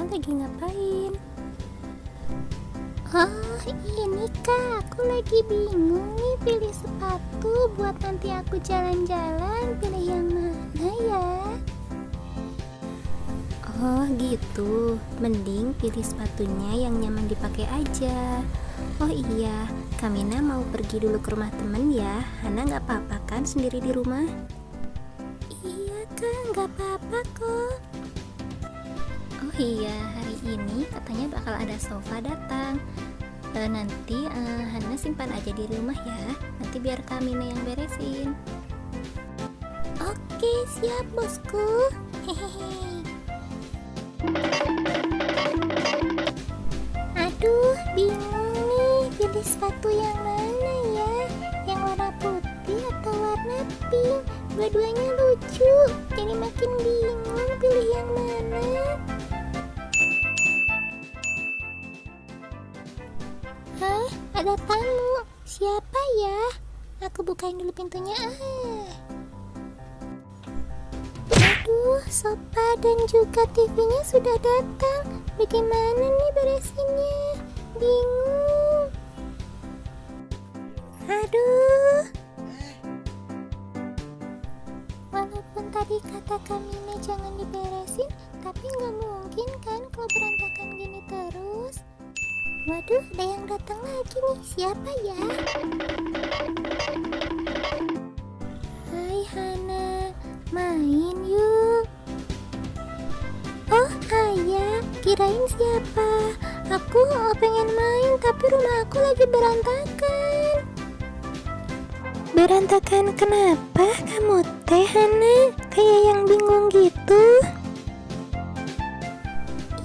lagi ngapain? Oh, ini Kak, aku lagi bingung nih pilih sepatu buat nanti aku jalan-jalan, pilih yang mana ya? Oh gitu, mending pilih sepatunya yang nyaman dipakai aja. Oh iya, Kamina mau pergi dulu ke rumah temen ya. Hana gak apa-apa kan sendiri di rumah? Iya Kak, gak apa-apa kok. Oh iya, hari ini katanya bakal ada sofa datang. Nanti Hana simpan aja di rumah ya. Nanti biar Kamina yang beresin. Oke, siap bosku. Hehehe. Aduh, bingung nih pilih sepatu yang mana ya? Yang warna putih atau warna pink? Dua-duanya lucu, jadi makin bingung pilih yang mana. Hah? Ada tamu. Siapa ya? Aku bukain dulu pintunya. Aduh, sofa dan juga TV-nya sudah datang. Bagaimana nih beresinnya? Bingung. Aduh. Walaupun tadi kata Kamina jangan diberesin, tapi nggak mungkin kan kalau berantakan gini terus. Waduh, ada yang datang lagi nih. Siapa ya? Hai Hana, main yuk. Oh ayah, kirain siapa? Aku pengen main tapi rumah aku lagi berantakan. Berantakan kenapa kamu teh Hana? Kayak yang bingung gitu.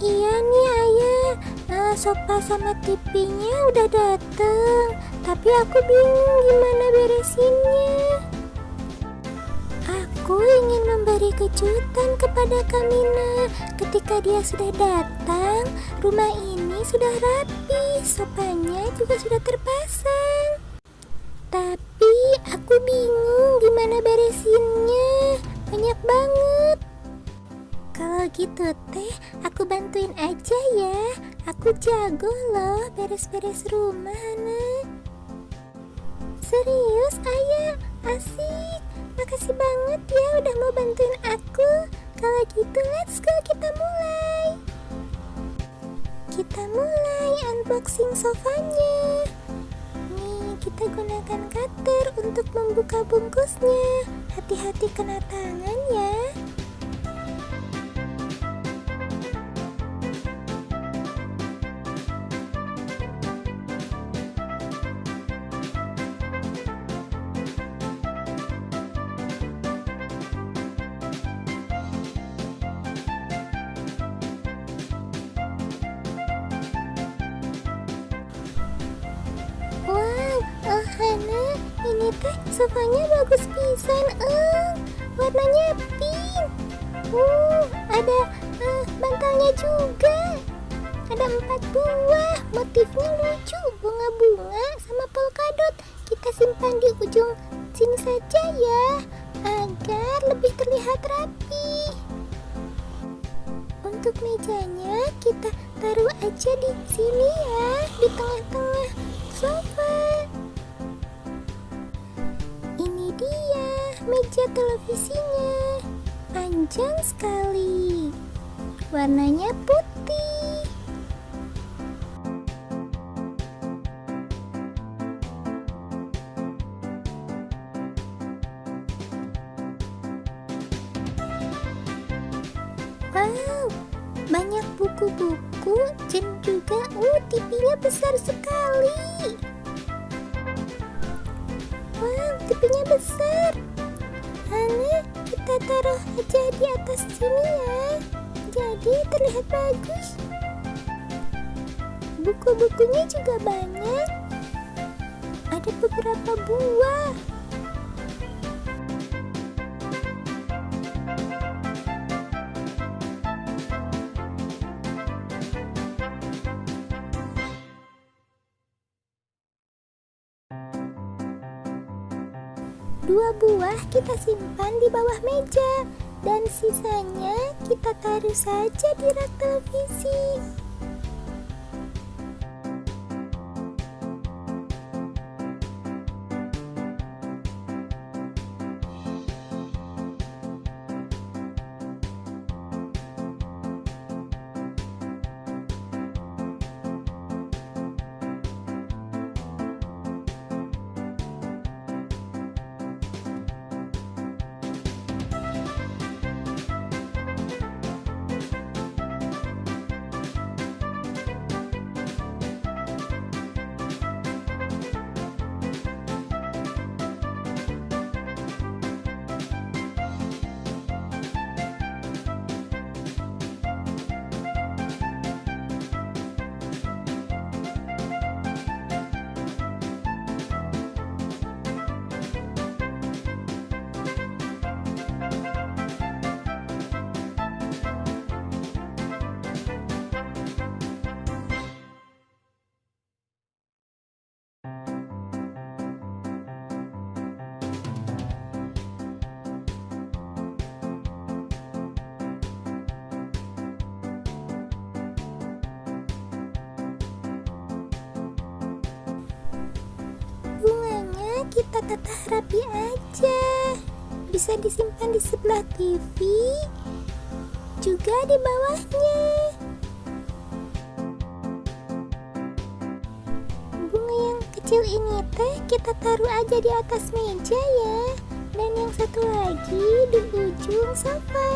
Iya nih ayah, sofa sama TV-nya udah dateng, tapi aku bingung gimana beresinnya. Aku ingin memberi kejutan kepada Kamina. Ketika dia sudah datang, rumah ini sudah rapi, sofanya juga sudah terpasang. Tapi aku bingung gimana beresinnya, banyak banget. Kalau gitu teh, aku bantuin aja ya. Aku jago loh beres-beres rumah, Hana. Serius ayah, asik. Makasih banget ya udah mau bantuin aku. Kalau gitu let's go, kita mulai. Kita mulai unboxing sofanya. Nih, kita gunakan cutter untuk membuka bungkusnya. Hati-hati kena tangan ya. Hana, ini teh sofanya bagus pisan. Warnanya pink. Ada bantalnya juga. Ada 4 buah. Motifnya lucu, bunga-bunga sama polkadot. Kita simpan di ujung sini saja ya, agar lebih terlihat rapi. Untuk mejanya kita taruh aja di sini ya, di tengah-tengah sofa. Ini dia meja televisinya, panjang sekali, warnanya putih. Wow, banyak buku-buku dan juga TV-nya besar sekali. Wow, TV-nya besar. Hana, kita taruh aja di atas sini ya, jadi terlihat bagus. Buku-bukunya juga banyak. Ada beberapa buah. Dua buah kita simpan di bawah meja. dan sisanya kita taruh saja di rak televisi. Kita tata rapi aja, bisa disimpan di sebelah TV, juga di bawahnya. Bunga yang kecil ini teh kita taruh aja di atas meja ya, dan yang satu lagi di ujung sofa.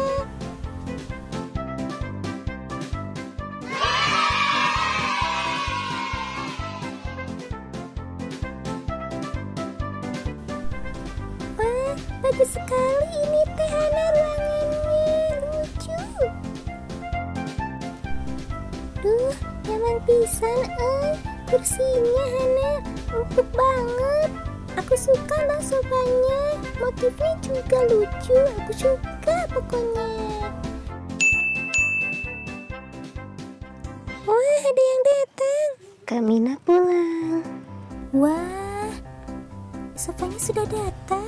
Bagus sekali ini teh Hana, ruangannya lucu. Duh, nyaman pisan kursinya Hana, empuk banget. Aku suka loh sofanya, motifnya juga lucu, aku suka pokoknya. Wah, ada yang datang. Kamina pulang. Wah, sofanya sudah datang.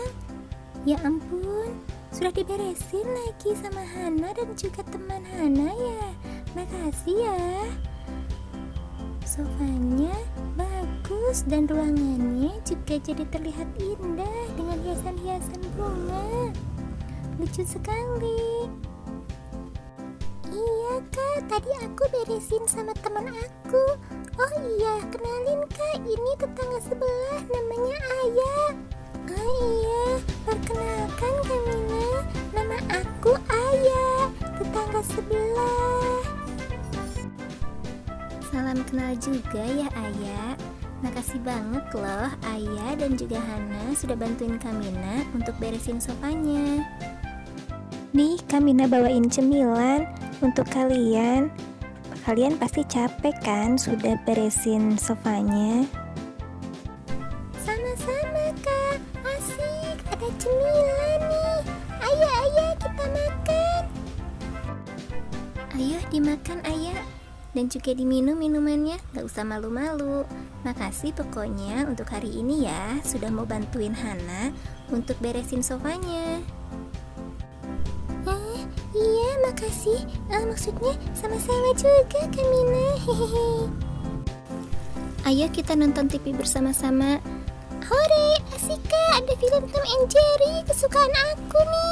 Ya ampun, sudah diberesin lagi sama Hana dan juga teman Hana ya. Makasih ya. Sofanya bagus dan ruangannya juga jadi terlihat indah dengan hiasan-hiasan bunga. Lucu sekali. Iya kak, tadi aku beresin sama teman aku. Oh iya, kenalin kak, ini tetangga sebelah namanya Ayah. Oh iya, perkenalkan Kamina, nama aku Ayah, tetangga sebelah. Salam kenal juga ya Ayah. Makasih banget loh Ayah dan juga Hana sudah bantuin Kamina untuk beresin sofanya. Nih Kamina bawain cemilan untuk kalian. Kalian pasti capek kan sudah beresin sofanya. Sama-sama kak, asik, ada cemilan nih. Ayo kita makan. Ayo dimakan Ayah. Dan juga diminum minumannya, gak usah malu-malu. Makasih pokoknya untuk hari ini ya, sudah mau bantuin Hana untuk beresin sofanya. Iya makasih, maksudnya sama-sama juga Kamina. Hehehe. Ayo kita nonton TV bersama-sama. Hore, asik kak, ada film Tom and Jerry kesukaan aku nih.